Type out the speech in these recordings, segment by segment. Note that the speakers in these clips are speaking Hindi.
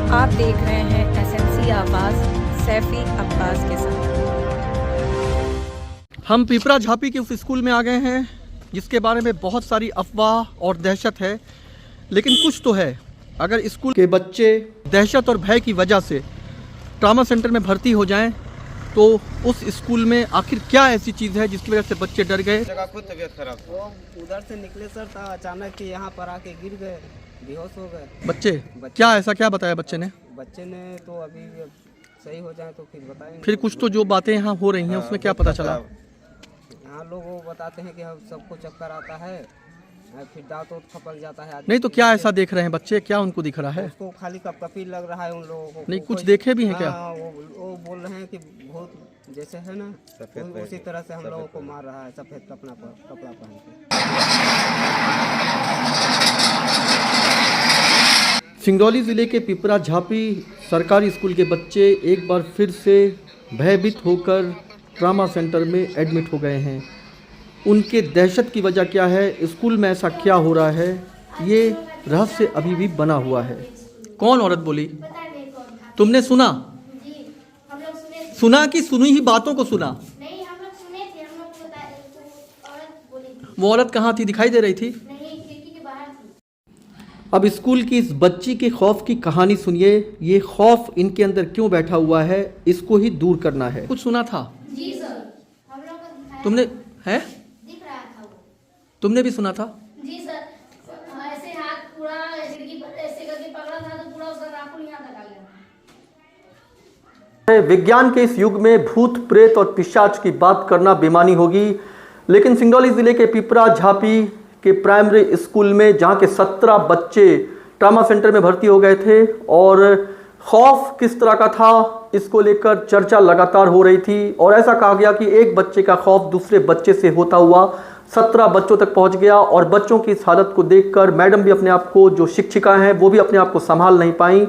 आप देख रहे हैं एसएमसी आवाज़ सैफी अब्बास के साथ। हम पिपरा झापी के उस स्कूल में आ गए हैं जिसके बारे में बहुत सारी अफवाह और दहशत है, लेकिन कुछ तो है। अगर स्कूल के बच्चे दहशत और भय की वजह से ट्रामा सेंटर में भर्ती हो जाएं तो उस स्कूल में आखिर क्या ऐसी चीज़ है जिसकी वजह से बच्चे डर गए। खुद तबीयत खराब, वो उधर से निकले सर था, अचानक कि यहाँ पर आके गिर गए, बेहोश हो गए बच्चे क्या ऐसा क्या बताया बच्चे ने तो अभी सही हो जाए तो फिर बताएंगे। फिर कुछ तो जो बातें यहाँ हो रही हैं उसमें क्या पता चला? यहाँ लोग वो बताते हैं कि हम सबको चक्कर आता है, फिर दांत खपक जाता है। नहीं तो क्या ऐसा देख रहे हैं बच्चे, क्या उनको दिख रहा है? उसको खाली कपकपी लग रहा है उन लोगों को। नहीं कुछ देखे भी हैं क्या? वो बोल रहे हैं कि बहुत जैसे है ना उसी तरह से हम लोगों को मार रहा है, सफेद कपड़ा पहन के। सिंगरौली ज़िले के पिपरा झापी सरकारी स्कूल के बच्चे एक बार फिर से भयभीत होकर ट्रामा सेंटर में एडमिट हो गए हैं। उनके दहशत की वजह क्या है, स्कूल में ऐसा क्या हो रहा है, ये रहस्य अभी भी बना हुआ है। कौन औरत बोली? तुमने सुना? सुना कि सुनी ही बातों को सुना? नहीं, हम लोग सुने थे, हम लोग को बताए, तो औरत बोली थी। वो औरत कहाँ थी, दिखाई दे रही थी? नहीं, खिड़की के बाहर थी। अब स्कूल की इस बच्ची के खौफ की कहानी सुनिए। ये खौफ इनके अंदर क्यों बैठा हुआ है, इसको ही दूर करना है। कुछ सुना था? जी सर, हम लोग को दिखाया, तुमने है दिख रहा था वो। तुमने भी सुना था? जी सर, ऐसे हाथ पूरा खिड़की पर ऐसे करके पकड़ा था तो पूरा उसका नाखून यहाँ तक आ गया। विज्ञान के इस युग में भूत प्रेत और पिशाच की बात करना बेमानी होगी, लेकिन सिंगरौली ज़िले के पिपरा झापी के प्राइमरी स्कूल में जहां के 17 बच्चे ट्रामा सेंटर में भर्ती हो गए थे और खौफ किस तरह का था इसको लेकर चर्चा लगातार हो रही थी। और ऐसा कहा गया कि एक बच्चे का खौफ दूसरे बच्चे से होता हुआ 17 बच्चों तक पहुंच गया और बच्चों की इस हालत को देखकर मैडम भी अपने आप को, जो शिक्षिका हैं वो भी अपने आप को संभाल नहीं पाई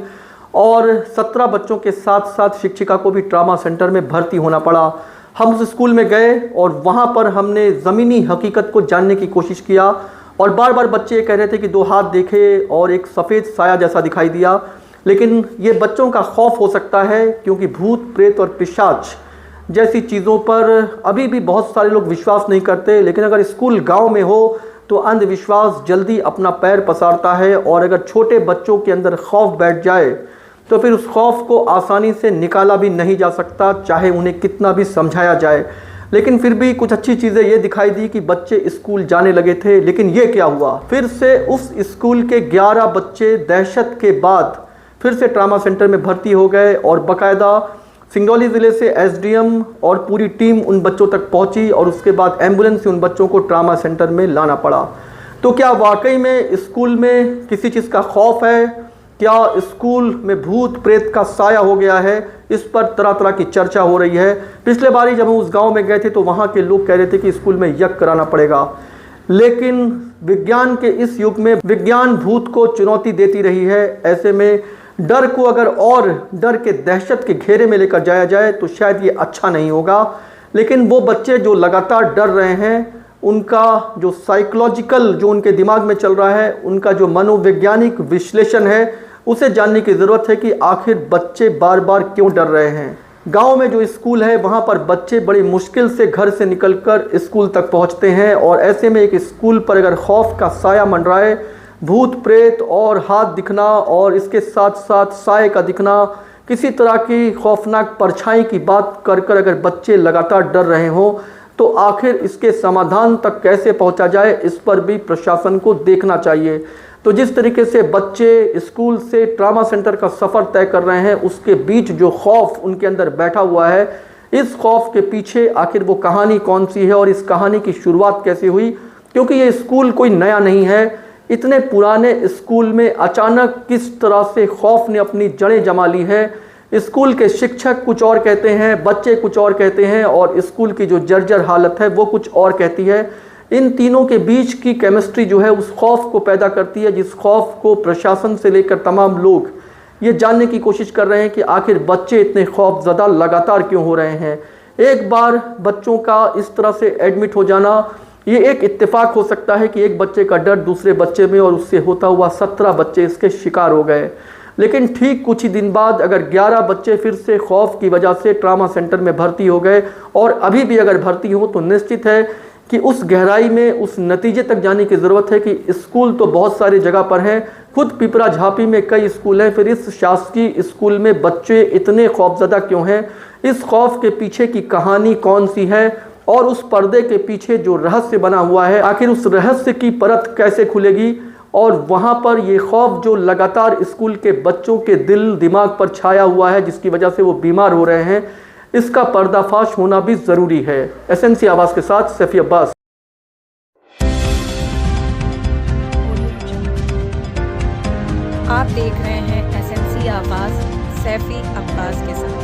और 17 बच्चों के साथ साथ शिक्षिका को भी ट्रामा सेंटर में भर्ती होना पड़ा। हम उस स्कूल में गए और वहाँ पर हमने ज़मीनी हकीकत को जानने की कोशिश किया और बार बार बच्चे कह रहे थे कि 2 हाथ देखे और एक सफ़ेद साया जैसा दिखाई दिया, लेकिन ये बच्चों का खौफ हो सकता है क्योंकि भूत प्रेत और पिशाच जैसी चीज़ों पर अभी भी बहुत सारे लोग विश्वास नहीं करते। लेकिन अगर स्कूल गाँव में हो तो अंधविश्वास जल्दी अपना पैर पसारता है और अगर छोटे बच्चों के अंदर खौफ बैठ जाए तो फिर उस खौफ को आसानी से निकाला भी नहीं जा सकता, चाहे उन्हें कितना भी समझाया जाए। लेकिन फिर भी कुछ अच्छी चीज़ें ये दिखाई दी कि बच्चे स्कूल जाने लगे थे। लेकिन ये क्या हुआ, फिर से उस स्कूल के 11 बच्चे दहशत के बाद फिर से ट्रामा सेंटर में भर्ती हो गए और बाकायदा सिंगरौली ज़िले से एसडीएम और पूरी टीम उन बच्चों तक पहुंची और उसके बाद एम्बुलेंस से उन बच्चों को ट्रामा सेंटर में लाना पड़ा। तो क्या वाकई में स्कूल में किसी चीज़ का खौफ है, क्या स्कूल में भूत प्रेत का साया हो गया है, इस पर तरह तरह की चर्चा हो रही है। पिछले बारी जब हम उस गांव में गए थे तो वहां के लोग कह रहे थे कि स्कूल में यज्ञ कराना पड़ेगा, लेकिन विज्ञान के इस युग में विज्ञान भूत को चुनौती देती रही है। ऐसे में डर को अगर और डर के दहशत के घेरे में लेकर जाया जाए तो शायद ये अच्छा नहीं होगा। लेकिन वो बच्चे जो लगातार डर रहे हैं, उनका जो साइकोलॉजिकल जो उनके दिमाग में चल रहा है, उनका जो मनोवैज्ञानिक विश्लेषण है, उसे जानने की ज़रूरत है कि आखिर बच्चे बार बार क्यों डर रहे हैं। गांव में जो स्कूल है वहां पर बच्चे बड़ी मुश्किल से घर से निकलकर स्कूल तक पहुंचते हैं और ऐसे में एक स्कूल पर अगर खौफ का साया मंडराए, भूत प्रेत और हाथ दिखना और इसके साथ साथ साए का दिखना, किसी तरह की खौफनाक परछाई की बात कर कर अगर बच्चे लगातार डर रहे हों तो आखिर इसके समाधान तक कैसे पहुंचा जाए, इस पर भी प्रशासन को देखना चाहिए। तो जिस तरीके से बच्चे स्कूल से ट्रामा सेंटर का सफ़र तय कर रहे हैं, उसके बीच जो खौफ उनके अंदर बैठा हुआ है, इस खौफ के पीछे आखिर वो कहानी कौन सी है और इस कहानी की शुरुआत कैसे हुई, क्योंकि ये स्कूल कोई नया नहीं है। इतने पुराने स्कूल में अचानक किस तरह से खौफ ने अपनी जड़ें जमा ली है। स्कूल के शिक्षक कुछ और कहते हैं, बच्चे कुछ और कहते हैं और स्कूल की जो जर्जर हालत है वो कुछ और कहती है। इन तीनों के बीच की केमिस्ट्री जो है उस खौफ को पैदा करती है, जिस खौफ को प्रशासन से लेकर तमाम लोग ये जानने की कोशिश कर रहे हैं कि आखिर बच्चे इतने खौफज़दा लगातार क्यों हो रहे हैं। एक बार बच्चों का इस तरह से एडमिट हो जाना, ये एक इत्तेफाक हो सकता है कि एक बच्चे का डर दूसरे बच्चे में और उससे होता हुआ 17 बच्चे इसके शिकार हो गए। लेकिन ठीक कुछ ही दिन बाद अगर 11 बच्चे फिर से खौफ की वजह से ट्रामा सेंटर में भर्ती हो गए और अभी भी अगर भर्ती हो तो निश्चित है कि उस गहराई में उस नतीजे तक जाने की ज़रूरत है कि स्कूल तो बहुत सारी जगह पर हैं, खुद पिपरा झापी में कई स्कूल हैं, फिर इस शासकीय स्कूल में बच्चे इतने खौफजदा क्यों हैं, इस खौफ के पीछे की कहानी कौन सी है और उस पर्दे के पीछे जो रहस्य बना हुआ है आखिर उस रहस्य की परत कैसे खुलेगी और वहाँ पर ये खौफ जो लगातार स्कूल के बच्चों के दिल दिमाग पर छाया हुआ है जिसकी वजह से वो बीमार हो रहे हैं, इसका पर्दाफाश होना भी ज़रूरी है। एसएनसी आवाज़ के साथ सैफी अब्बास। आप देख रहे हैं एसएनसी आवाज़ सैफी अब्बास के साथ।